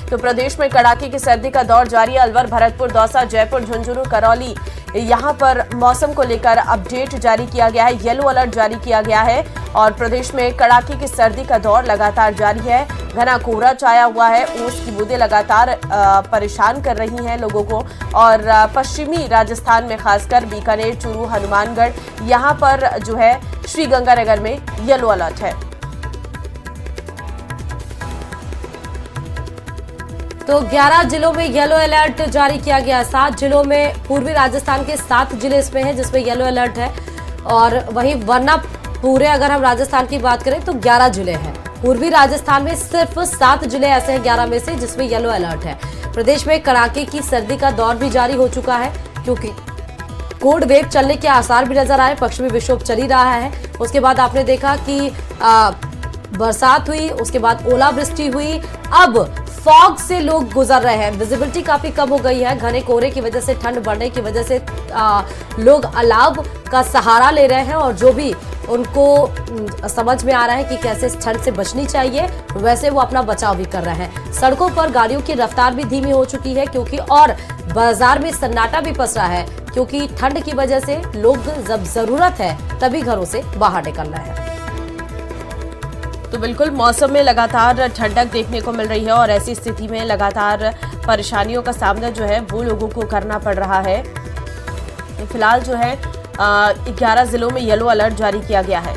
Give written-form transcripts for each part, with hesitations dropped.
तो प्रदेश में कड़ाके की सर्दी का दौर जारी है। अलवर, भरतपुर, दौसा, जयपुर, झुंझुनू, करौली, यहां पर मौसम को लेकर अपडेट जारी किया गया है, येलो अलर्ट जारी किया गया है और प्रदेश में कड़ाके की सर्दी का दौर लगातार जारी है। घना कोहरा छाया हुआ है, ओस की बूंदें लगातार परेशान कर रही हैं लोगों को और पश्चिमी राजस्थान में खासकर बीकानेर, चूरू, हनुमानगढ़, यहां पर जो है श्रीगंगानगर में येलो अलर्ट है। तो 11 जिलों में येलो अलर्ट जारी किया गया। 7 जिलों में, पूर्वी राजस्थान के 7 जिले इसमें हैं जिसमें येलो अलर्ट है और वहीं वरना पूरे अगर हम राजस्थान की बात करें तो 11 जिले हैं। पूर्वी राजस्थान में सिर्फ 7 जिले ऐसे हैं 11 में से जिसमें येलो अलर्ट है। प्रदेश में कड़ाके की सर्दी का दौर भी जारी हो चुका है क्योंकि कोल्ड वेव चलने के आसार भी नजर आए। पश्चिमी विक्षोभ चल ही रहा है। उसके बाद आपने देखा कि बरसात हुई, उसके बाद ओलावृष्टि हुई। अब फॉग से लोग गुजर रहे हैं, विजिबिलिटी काफी कम हो गई है। घने कोहरे की वजह से, ठंड बढ़ने की वजह से लोग अलाव का सहारा ले रहे हैं और जो भी उनको समझ में आ रहा है कि कैसे इस ठंड से बचनी चाहिए वैसे वो अपना बचाव भी कर रहे हैं। सड़कों पर गाड़ियों की रफ्तार भी धीमी हो चुकी है क्योंकि और बाजार में सन्नाटा भी पसरा है क्योंकि ठंड की वजह से लोग जब जरूरत है तभी घरों से बाहर निकल रहे हैं। तो बिल्कुल मौसम में लगातार ठंडक देखने को मिल रही है और ऐसी स्थिति में लगातार परेशानियों का सामना जो है वो लोगों को करना पड़ रहा है। फिलहाल जो है 11 जिलों में येलो अलर्ट जारी किया गया है।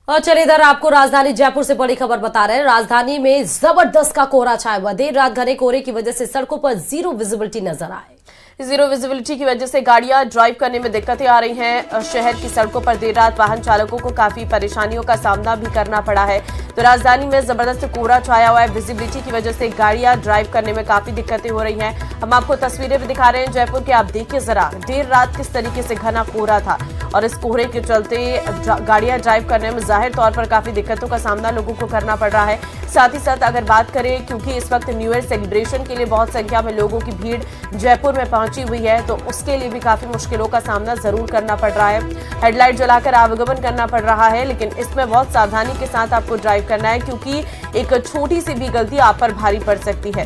और चलिए इधर आपको राजधानी जयपुर से बड़ी खबर बता रहे हैं। राजधानी में जबरदस्त का कोहरा छाया हुआ। देर रात घने कोहरे की वजह से सड़कों पर जीरो विजिबिलिटी नजर आए। जीरो विजिबिलिटी की वजह से गाड़ियां ड्राइव करने में दिक्कतें आ रही हैं। शहर की सड़कों पर देर रात वाहन चालकों को काफी परेशानियों का सामना भी करना पड़ा है। तो राजधानी में जबरदस्त कोहरा छाया हुआ है। विजिबिलिटी की वजह से गाड़ियां ड्राइव करने में काफी दिक्कतें हो रही हैं। हम आपको तस्वीरें भी दिखा रहे हैं जयपुर के। आप देखिए जरा देर रात किस तरीके से घना कोहरा था और इस कोहरे के चलते गाड़ियां ड्राइव करने में जाहिर तौर पर काफी दिक्कतों का सामना लोगों को करना पड़ रहा है। साथ ही साथ अगर बात करें क्योंकि इस वक्त न्यू ईयर सेलिब्रेशन के लिए बहुत संख्या में लोगों की भीड़ जयपुर में पहुंची हुई है तो उसके लिए भी काफी मुश्किलों का सामना जरूर करना पड़ रहा है। हेडलाइट जलाकर आवागमन करना पड़ रहा है लेकिन इसमें बहुत सावधानी के साथ आपको ड्राइव करना है क्योंकि एक छोटी सी भी गलती आप पर भारी पड़ सकती है।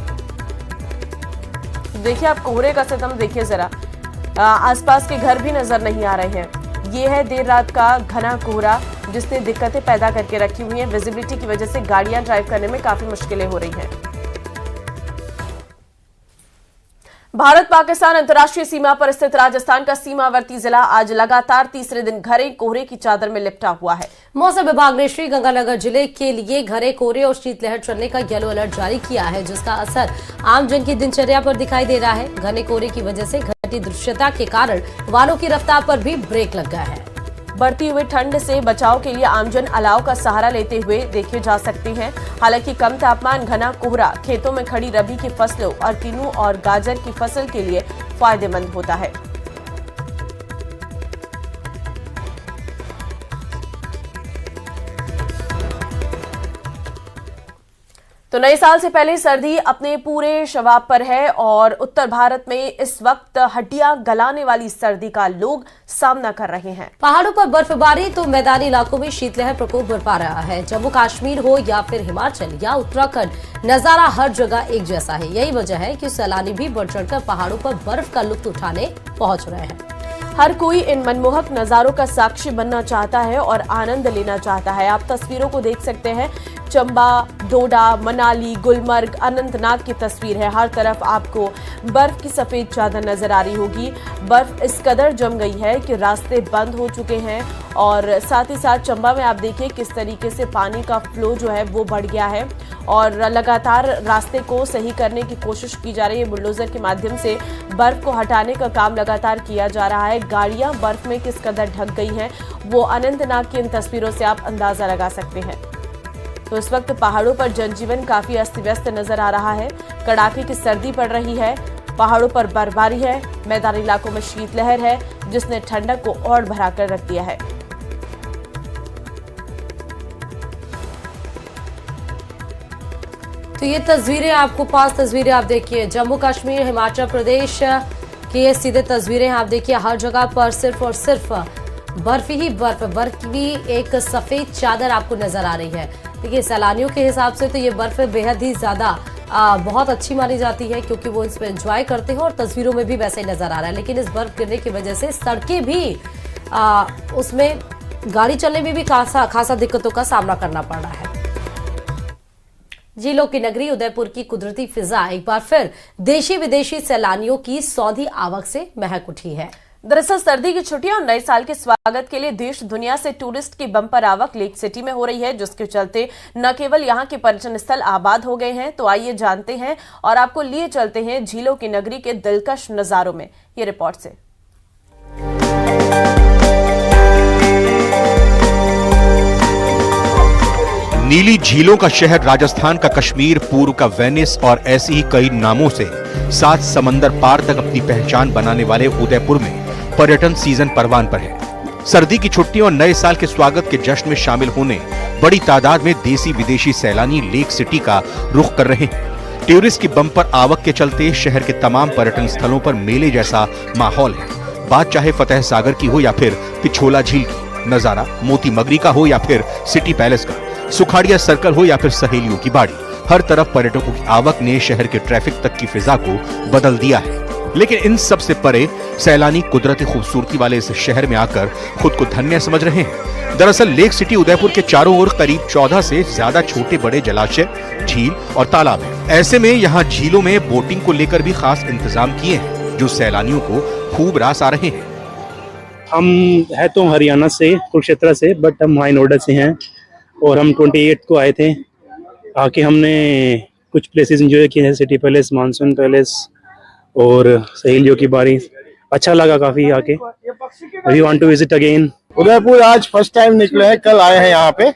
देखिए आप कोहरे का सितम देखिए जरा, आसपास के घर भी नजर नहीं आ रहे हैं। ये है देर रात का घना कोहरा जिसने दिक्कतें पैदा करके रखी हुई हैं। विजिबिलिटी की वजह से गाड़ियां ड्राइव करने में काफी मुश्किलें हो रही हैं। भारत पाकिस्तान अंतर्राष्ट्रीय सीमा पर स्थित राजस्थान का सीमावर्ती जिला आज लगातार तीसरे दिन घने कोहरे की चादर में लिपटा हुआ है। मौसम विभाग ने श्रीगंगानगर जिले के लिए घने कोहरे और शीतलहर चलने का येलो अलर्ट जारी किया है जिसका असर आम जन की दिनचर्या पर दिखाई दे रहा है। घने कोहरे की वजह से घटी दृश्यता के कारण वाहनों की रफ्तार पर भी ब्रेक लग गया है। बढ़ती हुई ठंड से बचाव के लिए आमजन अलाव का सहारा लेते हुए देखे जा सकते हैं। हालांकि कम तापमान, घना कोहरा खेतों में खड़ी रबी की फसलों और किन्नू और गाजर की फसल के लिए फायदेमंद होता है। तो नए साल से पहले सर्दी अपने पूरे शवाब पर है और उत्तर भारत में इस वक्त हड्डियां गलाने वाली सर्दी का लोग सामना कर रहे हैं। पहाड़ों पर बर्फबारी तो मैदानी इलाकों में शीतलहर प्रकोप बरपा रहा है। जम्मू कश्मीर हो या फिर हिमाचल या उत्तराखंड, नजारा हर जगह एक जैसा है। यही वजह है कि सैलानी भी बढ़ चढ़कर पहाड़ों पर बर्फ का लुत्फ उठाने पहुंच रहे हैं। हर कोई इन मनमोहक नजारों का साक्षी बनना चाहता है और आनंद लेना चाहता है। आप तस्वीरों को देख सकते हैं। चंबा, डोडा, मनाली, गुलमर्ग, अनंतनाग की तस्वीर है। हर तरफ आपको बर्फ की सफेद चादर नजर आ रही होगी। बर्फ इस कदर जम गई है कि रास्ते बंद हो चुके हैं और साथ ही साथ चंबा में आप देखिए किस तरीके से पानी का फ्लो जो है वो बढ़ गया है और लगातार रास्ते को सही करने की कोशिश की जा रही है। बुलडोजर के माध्यम से बर्फ को हटाने का काम लगातार किया जा रहा है। गाड़ियां बर्फ में किस कदर ढक गई हैं वो अनंतनाग की इन तस्वीरों से आप अंदाजा लगा सकते हैं। तो इस वक्त पहाड़ों पर जनजीवन काफी अस्त व्यस्त नजर आ रहा है। कड़ाके की सर्दी पड़ रही है, पहाड़ों पर बर्फबारी है, मैदानी इलाकों में शीतलहर है जिसने ठंडक को और बढ़ा कर रख दिया है। तो ये तस्वीरें आपको 5 तस्वीरें आप देखिए। जम्मू कश्मीर, हिमाचल प्रदेश की ये सीधे तस्वीरें आप देखिए। हर जगह पर सिर्फ और सिर्फ बर्फ ही बर्फ की एक सफेद चादर आपको नजर आ रही है। देखिए, सैलानियों के हिसाब से तो ये बर्फ बेहद ही ज्यादा बहुत अच्छी मानी जाती है, क्योंकि वो इसमें एंजॉय करते हैं और तस्वीरों में भी वैसे ही नजर आ रहा है। लेकिन इस बर्फ गिरने की वजह से सड़कें भी उसमें गाड़ी चलने में भी खासा दिक्कतों का सामना करना पड़ रहा है। झीलों की नगरी उदयपुर की कुदरती फिजा एक बार फिर देशी विदेशी सैलानियों की सौंधी आवक से महक उठी है। दरअसल सर्दी की छुट्टियां और नए साल के स्वागत के लिए देश दुनिया से टूरिस्ट की बम्पर आवक लेक सिटी में हो रही है, जिसके चलते न केवल यहां के पर्यटन स्थल आबाद हो गए हैं। तो आइए जानते हैं और आपको लिए चलते हैं झीलों की नगरी के दिलकश नजारों में, ये रिपोर्ट से। नीली झीलों का शहर राजस्थान का कश्मीर, पूर्व का वेनिस और ऐसी ही कई नामों से 7 समंदर पार तक अपनी पहचान बनाने वाले उदयपुर में पर्यटन सीजन परवान पर है। सर्दी की छुट्टियों और नए साल के स्वागत के जश्न में शामिल होने बड़ी तादाद में देसी विदेशी सैलानी लेक सिटी का रुख कर रहे हैं। टूरिस्ट की बम्पर आवक के चलते शहर के तमाम पर्यटन स्थलों पर मेले जैसा माहौल है। बात चाहे फतेह सागर की हो या फिर पिछोला झील की, नजारा मोती मगरी का हो या फिर सिटी पैलेस का, सुखाड़िया सर्कल हो या फिर सहेलियों की बाड़ी, हर तरफ पर्यटकों की आवक ने शहर के ट्रैफिक तक की फिजा को बदल दिया है। लेकिन इन सब से परे सैलानी कुदरती खूबसूरती वाले इस शहर में आकर खुद को धन्य समझ रहे हैं। दरअसल लेक सिटी उदयपुर के चारों ओर करीब 14 से ज्यादा छोटे बड़े जलाशय, झील और तालाब हैं। ऐसे में यहाँ झीलों में बोटिंग को लेकर भी खास इंतजाम किए हैं, जो सैलानियों को खूब रास आ रहे हैं। हम है तो हरियाणा से, कुरुक्षेत्र से, बट हम हाई नोएडा से हैं और हम 28 को आए थे। आके हमने कुछ प्लेसेस एंजॉय किए हैं, सिटी पैलेस, मानसून पैलेस और सहेलियों की बाड़ी। अच्छा लगा काफी आके। We want to visit again. Udaipur आज फर्स्ट टाइम निकले हैं, कल आए हैं यहाँ पे,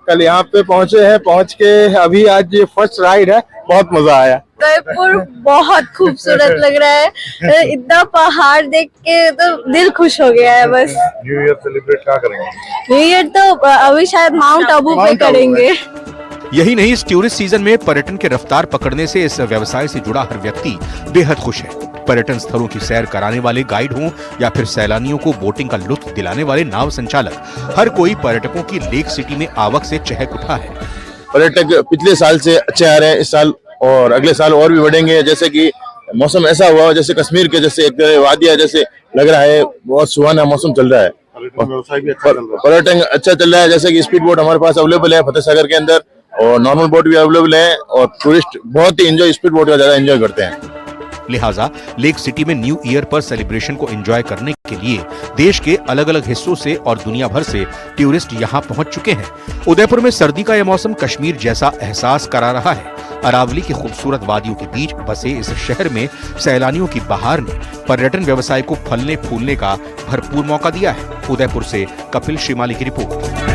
कल यहाँ पे पहुँचे हैं, पहुँच के अभी आज ये फर्स्ट राइड है, बहुत मजा आया। उदयपुर बहुत खूबसूरत लग रहा है, इतना पहाड़ देख के तो दिल खुश हो गया है। बस न्यू ईयर सेलिब्रेट क्या करेंगे? न्यू ईयर तो अभी शायद माउंट आबू पे करेंगे। यही नहीं, इस टूरिस्ट सीजन में पर्यटन के रफ्तार पकड़ने से इस व्यवसाय से जुड़ा हर व्यक्ति बेहद खुश है। पर्यटन स्थलों की सैर कराने वाले गाइड हों या फिर सैलानियों को बोटिंग का लुत्फ दिलाने वाले नाव संचालक, हर कोई पर्यटकों की लेक सिटी में आवक से चहक उठा है। पर्यटक पिछले साल से अच्छे आ रहे हैं, इस साल और अगले साल और भी बढ़ेंगे। जैसे कि मौसम ऐसा हुआ जैसे कश्मीर के जैसे एक वादिया जैसे लग रहा है, बहुत सुहाना मौसम चल रहा है। पर्यटन अच्छा चल रहा है, जैसे कि स्पीड बोट हमारे पास अवेलेबल है फतेह सागर के अंदर, और नॉर्मल बोट भी अवेलेबल है, और टूरिस्ट बहुत ही एंजॉय, स्पीड बोट का ज्यादा एंजॉय करते हैं। लिहाजा लेक सिटी में न्यू ईयर पर सेलिब्रेशन को एंजॉय करने के लिए देश के अलग अलग हिस्सों से और दुनिया भर से टूरिस्ट यहां पहुंच चुके हैं। उदयपुर में सर्दी का यह मौसम कश्मीर जैसा एहसास करा रहा है। अरावली की खूबसूरत वादियों के बीच बसे इस शहर में सैलानियों की बहार ने पर्यटन व्यवसाय को फलने फूलने का भरपूर मौका दिया है। उदयपुर से कपिल श्रीमाली की रिपोर्ट।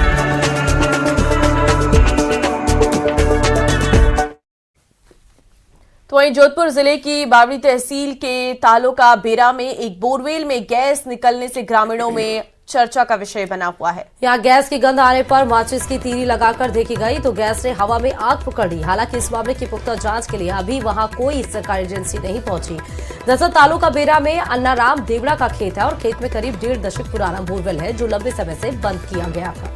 तो वहीं जोधपुर जिले की बावड़ी तहसील के तालुका बेरा में एक बोरवेल में गैस निकलने से ग्रामीणों में चर्चा का विषय बना हुआ है। यहाँ गैस की गंध आने पर माचिस की तीली लगाकर देखी गई तो गैस ने हवा में आग पकड़ ली। हालांकि इस मामले की पुख्ता जांच के लिए अभी वहां कोई सरकारी एजेंसी नहीं पहुंची। दरअसल तालुका बेरा में अन्नाराम देवड़ा का खेत है और खेत में करीब 1.5 दशक पुराना बोरवेल है, जो लंबे समय से बंद किया गया था।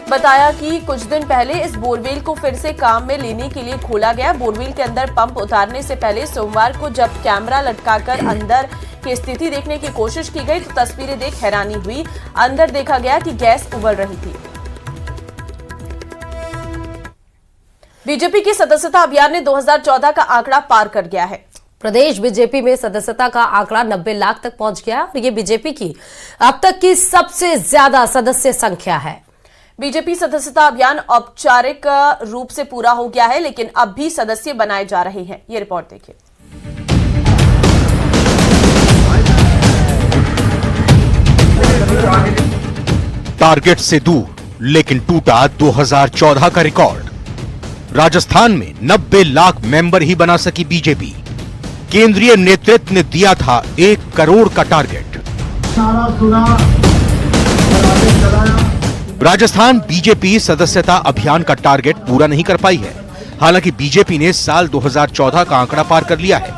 बताया कि कुछ दिन पहले इस बोरवेल को फिर से काम में लेने के लिए खोला गया। बोरवेल के अंदर पंप उतारने से पहले सोमवार को जब कैमरा लटकाकर अंदर की स्थिति देखने की कोशिश की गई तो तस्वीरें देख हैरानी हुई। अंदर देखा गया कि गैस उबल रही थी। बीजेपी की सदस्यता अभियान ने 2014 का आंकड़ा पार कर गया है। प्रदेश बीजेपी में सदस्यता का आंकड़ा 90 लाख तक पहुंच गया और ये बीजेपी की अब तक की सबसे ज्यादा सदस्य संख्या है। बीजेपी सदस्यता अभियान औपचारिक रूप से पूरा हो गया है, लेकिन अब भी सदस्य बनाए जा रहे हैं। ये रिपोर्ट देखिए। टारगेट से दूर लेकिन टूटा 2014 का रिकॉर्ड। राजस्थान में 90 लाख मेंबर ही बना सकी बीजेपी। केंद्रीय नेतृत्व ने दिया था 1 करोड़ का टारगेट। राजस्थान बीजेपी सदस्यता अभियान का टारगेट पूरा नहीं कर पाई है। हालांकि बीजेपी ने साल 2014 का आंकड़ा पार कर लिया है।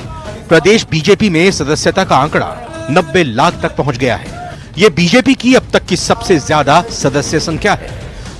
प्रदेश बीजेपी में सदस्यता का आंकड़ा 90 लाख तक पहुंच गया है। ये बीजेपी की अब तक की सबसे ज्यादा सदस्य संख्या है।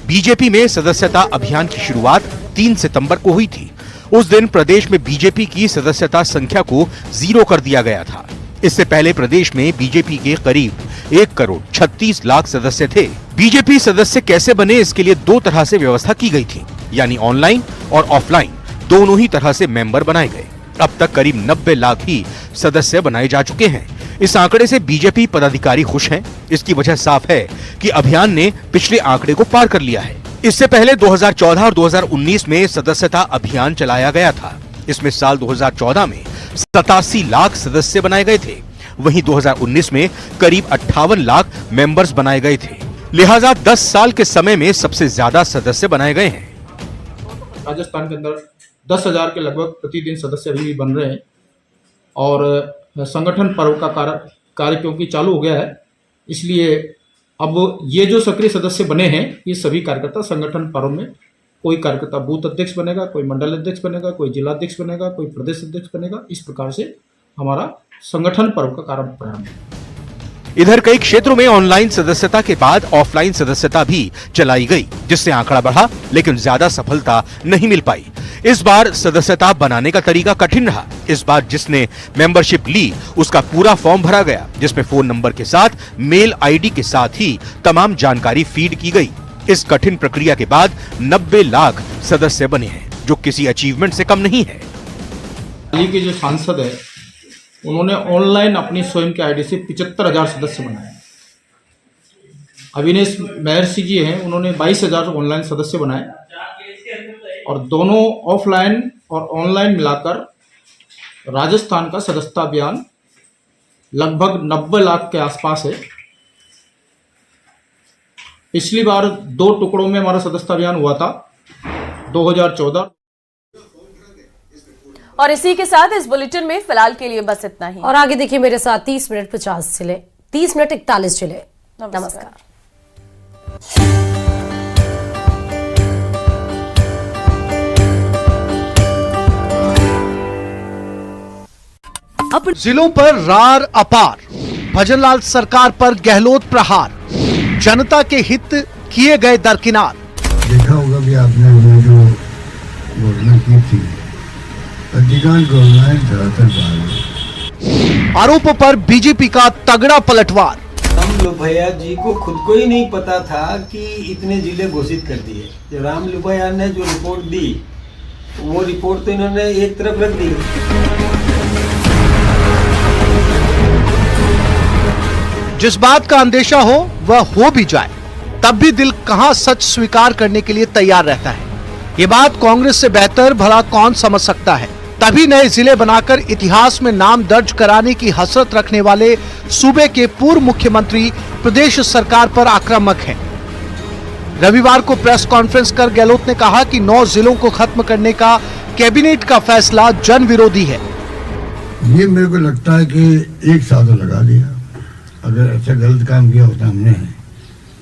बीजेपी में सदस्यता अभियान की शुरुआत 3 सितंबर को हुई थी। उस दिन प्रदेश में बीजेपी की सदस्यता संख्या को 0 कर दिया गया था। इससे पहले प्रदेश में बीजेपी के करीब 1 करोड़ 36 लाख सदस्य थे। बीजेपी सदस्य कैसे बने, इसके लिए 2 तरह से व्यवस्था की गई थी, यानी ऑनलाइन और ऑफलाइन दोनों ही तरह से मेंबर बनाए गए। अब तक करीब 90 लाख ही सदस्य बनाए जा चुके हैं। इस आंकड़े से बीजेपी पदाधिकारी खुश हैं। इसकी वजह साफ है कि अभियान ने पिछले आंकड़े को पार कर लिया है। इससे पहले 2014 और 2019 में सदस्यता अभियान चलाया गया था। इसमें साल 2014 में 87 लाख सदस्य बनाए गए थे, वहीं 2019 में करीब 58 लाख मेंबर्स बनाए गए थे। लिहाजा 10 साल के समय में सबसे ज्यादा सदस्य बनाए गए हैं। राजस्थान के अंदर 10,000 के लगभग प्रतिदिन सदस्य अभी भी बन रहे हैं और संगठन पर्व का कार्य क्योंकि चालू हो गया है, इसलिए अब ये जो सक्रिय सदस्य बने हैं ये सभी कार्यकर्ता संगठन पर्व में, कोई कार्यकर्ता बूथ अध्यक्ष बनेगा, कोई मंडल अध्यक्ष बनेगा, कोई जिला अध्यक्ष बनेगा, कोई प्रदेश अध्यक्ष बनेगा। इस प्रकार से हमारा संगठन पर्व का प्रारंभ है। इधर कई क्षेत्रों में ऑनलाइन सदस्यता के बाद ऑफलाइन सदस्यता भी चलाई गई, जिससे आंकड़ा बढ़ा, लेकिन ज्यादा सफलता नहीं मिल पाई। इस बार सदस्यता बनाने का तरीका कठिन रहा। इस बार जिसने मेंबरशिप ली उसका पूरा फॉर्म भरा गया, जिसमें फोन नंबर के साथ मेल आईडी के साथ ही तमाम जानकारी फीड की गई। इस कठिन प्रक्रिया के बाद 90 लाख सदस्य बने हैं, जो किसी अचीवमेंट से कम नहीं है। हाल के जो सांसद है उन्होंने ऑनलाइन अपनी स्वयं के आईडी से 75,000 सदस्य बनाए। अविनेश महर्षि जी हैं, उन्होंने 22,000 ऑनलाइन सदस्य बनाए और दोनों ऑफलाइन और ऑनलाइन मिलाकर राजस्थान का सदस्यता अभियान लगभग 90 लाख के आसपास है। पिछली बार 2 टुकड़ों में हमारा सदस्यता अभियान हुआ था 2014। और इसी के साथ इस बुलेटिन में फिलहाल के लिए बस इतना ही। और आगे देखिए मेरे साथ 30 मिनट 50 चले, 30 मिनट 41 चले। नमस्कार। जिलों पर रार अपार, भजनलाल सरकार पर गहलोत प्रहार, जनता के हित किए गए दरकिनार। देखा होगा भी आपने वो जो घोषणा की थी, अधिकांश घोषणाएं धरातल पर। आरोपों पर बीजेपी का तगड़ा पलटवार। राम लुभैया जी को खुद को ही नहीं पता था कि इतने जिले घोषित कर दिए। जो राम लुभैया ने जो रिपोर्ट दी, वो रिपोर्ट तो इन्होंने एक तरफ रख दी। जिस बात का अंदेशा हो वह हो भी जाए, तब भी दिल कहां सच स्वीकार करने के लिए तैयार रहता है। ये बात कांग्रेस से बेहतर भला कौन समझ सकता है। तभी नए जिले बनाकर इतिहास में नाम दर्ज कराने की हसरत रखने वाले सूबे के पूर्व मुख्यमंत्री प्रदेश सरकार पर आक्रामक हैं। रविवार को प्रेस कॉन्फ्रेंस कर गहलोत ने कहा कि 9 जिलों को खत्म करने का कैबिनेट का फैसला जन विरोधी है। ये मेरे को लगता है कि 1 साल तो लगा दिया। अगर ऐसा गलत काम किया होता हमने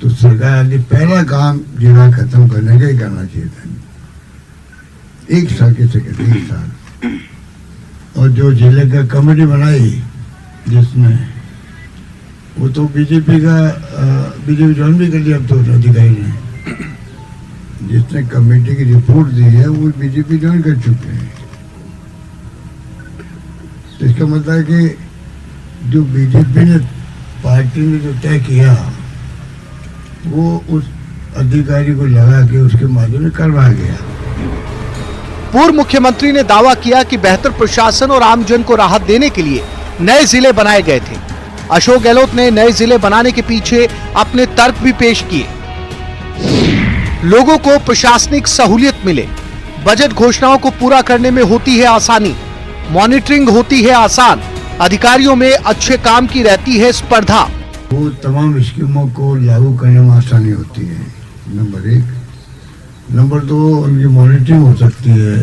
तो सरकार ने पहला काम जिला खत्म करने का ही करना चाहिए था। 1 साल के सेक्रेटरी 1 साल। और जो जिले का कमेटी बनाई जिसमें, वो तो बीजेपी ज्वाइन भी कर दिया अब तो अधिकारी ने। जिसने कमेटी की रिपोर्ट दी है वो बीजेपी ज्वाइन कर चुके हैं। तो इसका मतलब है कि जो बीजेपी ने पार्टी ने जो तय किया वो उस अधिकारी को लगा के उसके माध्यम में करवाया गया। पूर्व मुख्यमंत्री ने दावा किया कि बेहतर प्रशासन और आमजन को राहत देने के लिए नए जिले बनाए गए थे। अशोक गहलोत ने नए जिले बनाने के पीछे अपने तर्क भी पेश किए। लोगों को प्रशासनिक सहूलियत मिले, बजट घोषणाओं को पूरा करने में होती है आसानी, मॉनिटरिंग होती है आसान, अधिकारियों में अच्छे काम की रहती है स्पर्धा। वो तमाम स्कीमों को लागू करने में आसानी होती है, नंबर 1। नंबर 2, उनकी मॉनिटरिंग हो सकती है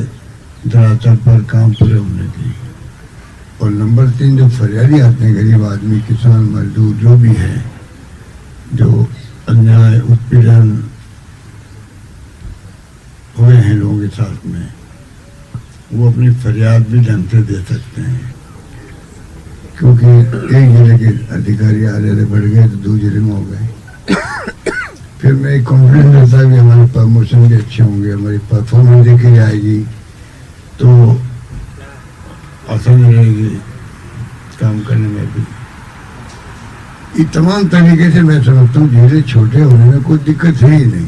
धरातल पर काम पूरे होने की। और नंबर 3, जो फरियादी आते हैं गरीब आदमी, किसान, मजदूर जो भी है, जो अन्याय उत्पीड़न हुए हैं लोगों के साथ में, वो अपनी फरियाद भी ढंग से दे सकते हैं। क्योंकि एक जिले के अधिकारी आ रहे थे, बढ़ गए तो 2 जिले में हो गए। फिर मैं एक कॉन्फिडेंस रहता है कि हमारे प्रमोशन भी अच्छे होंगे, हमारी परफॉर्मेंस देखी जाएगी तो आसानी रहेगी काम करने में भी। ये तमाम तरीके से मैं समझता हूँ जिले छोटे होने में कोई दिक्कत है ही नहीं,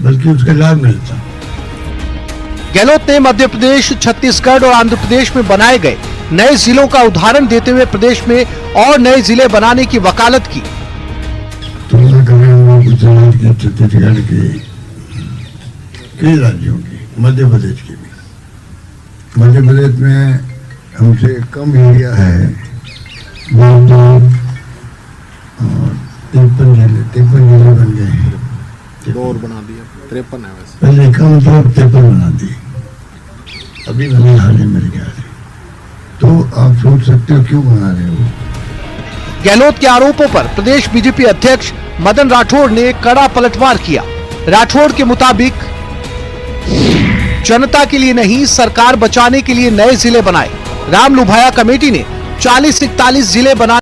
बल्कि उसका लाभ मिलता। गहलोत ने मध्य प्रदेश, छत्तीसगढ़ और आंध्र प्रदेश में बनाए गए नए जिलों का उदाहरण देते हुए प्रदेश में और नए जिले बनाने की वकालत की। तुलना करें गुजरात के, छत्तीसगढ़ के, कई राज्यों की, मध्य प्रदेश की भी। मध्य प्रदेश में हमसे कम एरिया है, 53 जिले बन गए हैं। 2 और बना दिया, 53 है वैसे। पहले का मतलब 53 बना दिए, अभी बने हाल ही मेरे ख्याल से। तो आप सोच सकते हो क्यों बना रहे हो। गहलोत के आरोपों पर प्रदेश बीजेपी अध्यक्ष मदन राठौड़ ने कड़ा पलटवार किया। राठौड़ के मुताबिक जनता के लिए नहीं, सरकार बचाने के लिए नए जिले बनाए। राम लुभाया कमेटी ने 40-41 जिले बना